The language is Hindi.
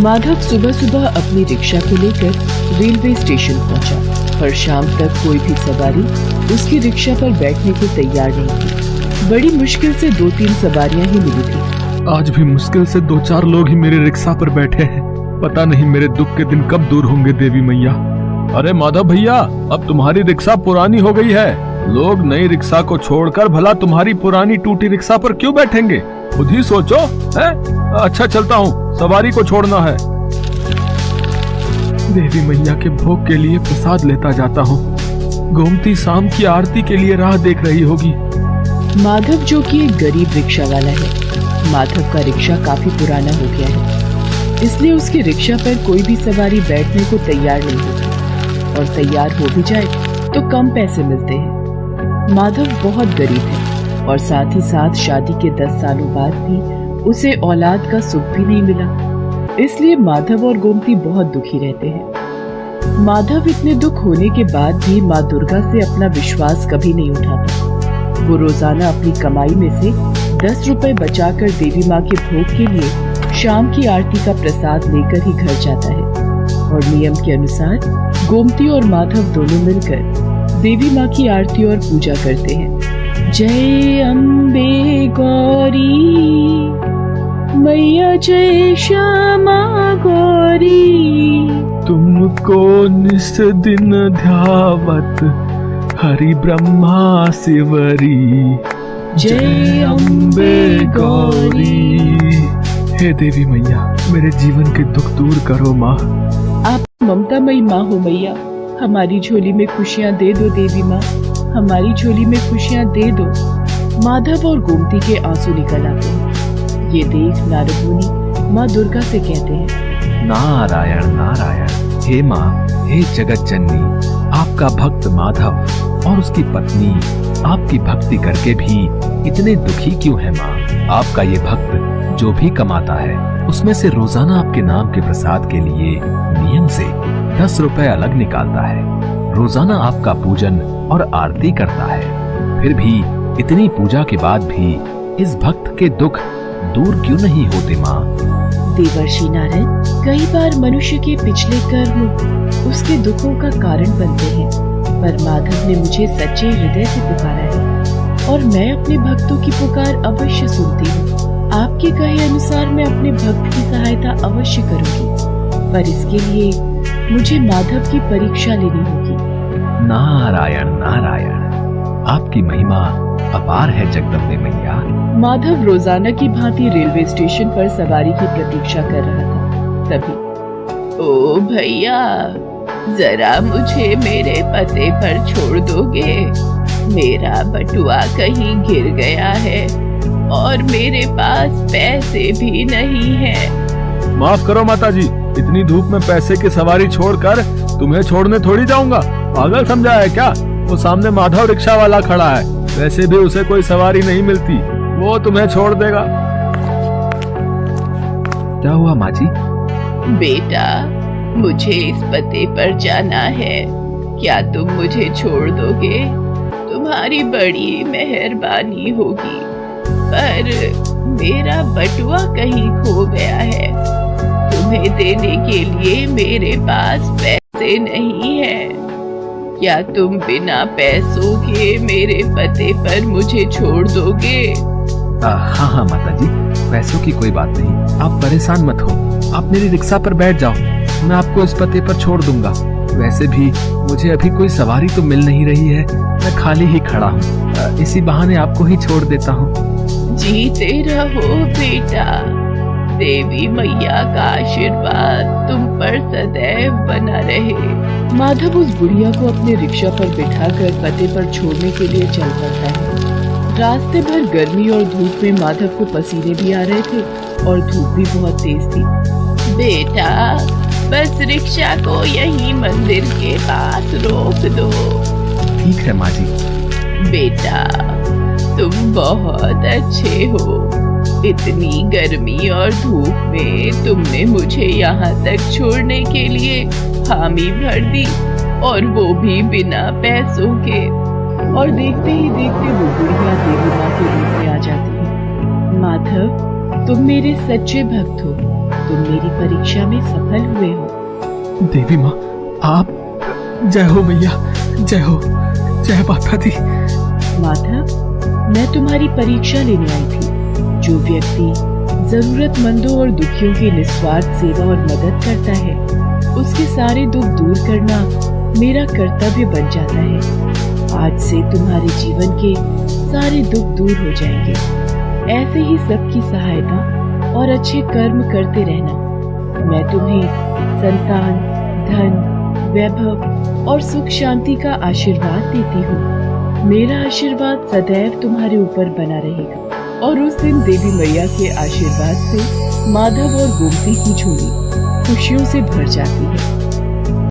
माधव सुबह सुबह अपनी रिक्शा को लेकर रेलवे स्टेशन पहुंचा, पर शाम तक कोई भी सवारी उसकी रिक्शा पर बैठने को तैयार नहीं थी। बड़ी मुश्किल से 2-3 सवारियां ही मिली थी। आज भी मुश्किल से 2-4 लोग ही मेरे रिक्शा पर बैठे हैं। पता नहीं मेरे दुख के दिन कब दूर होंगे देवी मैया। अरे माधव भैया, अब तुम्हारी रिक्शा पुरानी हो गई है। लोग नई रिक्शा को छोड़कर भला तुम्हारी पुरानी टूटी रिक्शा पर क्यों बैठेंगे? खुद ही सोचो। है? अच्छा चलता हूँ, सवारी को छोड़ना है। देवी मैया के भोग के लिए प्रसाद लेता जाता हूँ। गोमती शाम की आरती के लिए राह देख रही होगी। माधव जो कि एक गरीब रिक्शा वाला है। माधव का रिक्शा काफी पुराना हो गया है, इसलिए उसकी रिक्शा पर कोई भी सवारी बैठने को तैयार नहीं होती, और तैयार हो भी जाए तो कम पैसे मिलते हैं। माधव बहुत गरीब है और साथ ही साथ शादी के 10 सालों बाद भी उसे औलाद का सुख भी नहीं मिला, इसलिए माधव और गोमती बहुत दुखी रहते हैं। माधव इतने दुख होने के बाद भी माँ दुर्गा से अपना विश्वास कभी नहीं उठाता। वो रोजाना अपनी कमाई में से 10 रुपए बचाकर देवी माँ के भोग के लिए शाम की आरती का प्रसाद लेकर ही घर जाता है, और नियम के अनुसार गोमती और माधव दोनों मिलकर देवी माँ की आरती और पूजा करते हैं। जय अम्बे गौरी मैया, जय श्यामा गौरी, तुमको निस दिन ध्यावत हरि ब्रह्मा शिवरी। जय अम्बे गौरी। हे देवी मैया, मेरे जीवन के दुख दूर करो माँ। आप ममतामयी माँ हो मैया, हमारी झोली में खुशियाँ दे दो देवी माँ, हमारी झोली में खुशियाँ दे दो। माधव और गोमती के आंसू निकल आते हैं। ये देख नारद मुनि माँ दुर्गा से कहते हैं, नारायण नारायण, हे माँ, हे जगत जननी, आपका भक्त माधव और उसकी पत्नी आपकी भक्ति करके भी इतने दुखी क्यों है माँ? आपका ये भक्त जो भी कमाता है उसमें से रोजाना आपके नाम के प्रसाद के लिए नियम से 10 रुपए अलग निकालता है। रोजाना आपका पूजन और आरती करता है, फिर भी इतनी पूजा के बाद भी इस भक्त के दुख दूर क्यों नहीं होते माँ? देवर्षि नारायण, कई बार मनुष्य के पिछले कर्म उसके दुखों का कारण बनते हैं, पर माधव ने मुझे सच्चे हृदय से पुकारा है और मैं अपने भक्तों की पुकार अवश्य सुनती हूँ। आपके कहे अनुसार मैं अपने भक्त की सहायता अवश्य करूँगी, पर इसके लिए मुझे माधव की परीक्षा लेनी होगी। नारायण नारायण, आपकी महिमा अपार है जगदम्बे मैया। माधव रोजाना की भांति रेलवे स्टेशन पर सवारी की प्रतीक्षा कर रहा था। तभी, ओ भैया, जरा मुझे मेरे पते पर छोड़ दोगे? मेरा बटुआ कहीं गिर गया है और मेरे पास पैसे भी नहीं है। माफ करो माता जी, इतनी धूप में पैसे की सवारी छोड़कर तुम्हें छोड़ने थोड़ी जाऊंगा। पागल समझा है क्या? वो सामने माधव रिक्शा वाला खड़ा है, वैसे भी उसे कोई सवारी नहीं मिलती, वो तुम्हें छोड़ देगा। क्या हुआ माँ जी? बेटा, मुझे इस पते पर जाना है, क्या तुम मुझे छोड़ दोगे? तुम्हारी बड़ी मेहरबानी होगी, पर मेरा बटुआ कहीं खो गया है। तुम्हें देने के लिए मेरे पास पैसे नहीं है। क्या तुम बिना पैसों के मेरे पते पर मुझे छोड़ दोगे? हाँ हाँ माता जी, पैसों की कोई बात नहीं, आप परेशान मत हो। आप मेरी रिक्शा पर बैठ जाओ, मैं आपको इस पते पर छोड़ दूंगा। वैसे भी मुझे अभी कोई सवारी तो मिल नहीं रही है, मैं खाली ही खड़ा हूँ, इसी बहाने आपको ही छोड़ देता हूँ। जीते रहो बेटा, देवी मैया का आशीर्वाद तुम पर सदैव बना रहे। माधव उस बुढ़िया को अपने रिक्शा पर बिठाकर पते पर छोड़ने के लिए चल पड़ता है। रास्ते भर गर्मी और धूप में माधव को पसीने भी आ रहे थे और धूप भी बहुत तेज थी। बेटा, बस रिक्शा को यहीं मंदिर के पास रोक दो। ठीक है माँ जी। बेटा, तुम बहुत अच्छे हो। इतनी गर्मी और धूप में तुमने मुझे यहाँ तक छोड़ने के लिए हामी भर दी, और वो भी बिना पैसों के। और देखते ही देखते वो बुढ़िया देवी माँ के रूप में आ जाती है। माधव, तुम मेरे सच्चे भक्त हो। तुम मेरी परीक्षा में सफल हुए हो। देवी माँ, आप जय हो मैया, जय हो, जय माता दी। माधव, मैं तुम्हारी परीक्षा लेने आई थी। जो व्यक्ति जरूरतमंदों और दुखियों की निस्वार्थ सेवा और मदद करता है, उसके सारे दुख दूर करना मेरा कर्तव्य बन जाता है। आज से तुम्हारे जीवन के सारे दुख दूर हो जाएंगे। ऐसे ही सबकी सहायता और अच्छे कर्म करते रहना। मैं तुम्हें संतान, धन, वैभव और सुख शांति का आशीर्वाद देती हूँ। मेरा आशीर्वाद सदैव तुम्हारे ऊपर बना रहेगा। और उस दिन देवी मैया के आशीर्वाद से माधव और गोमती की झोली खुशियों से भर जाती है।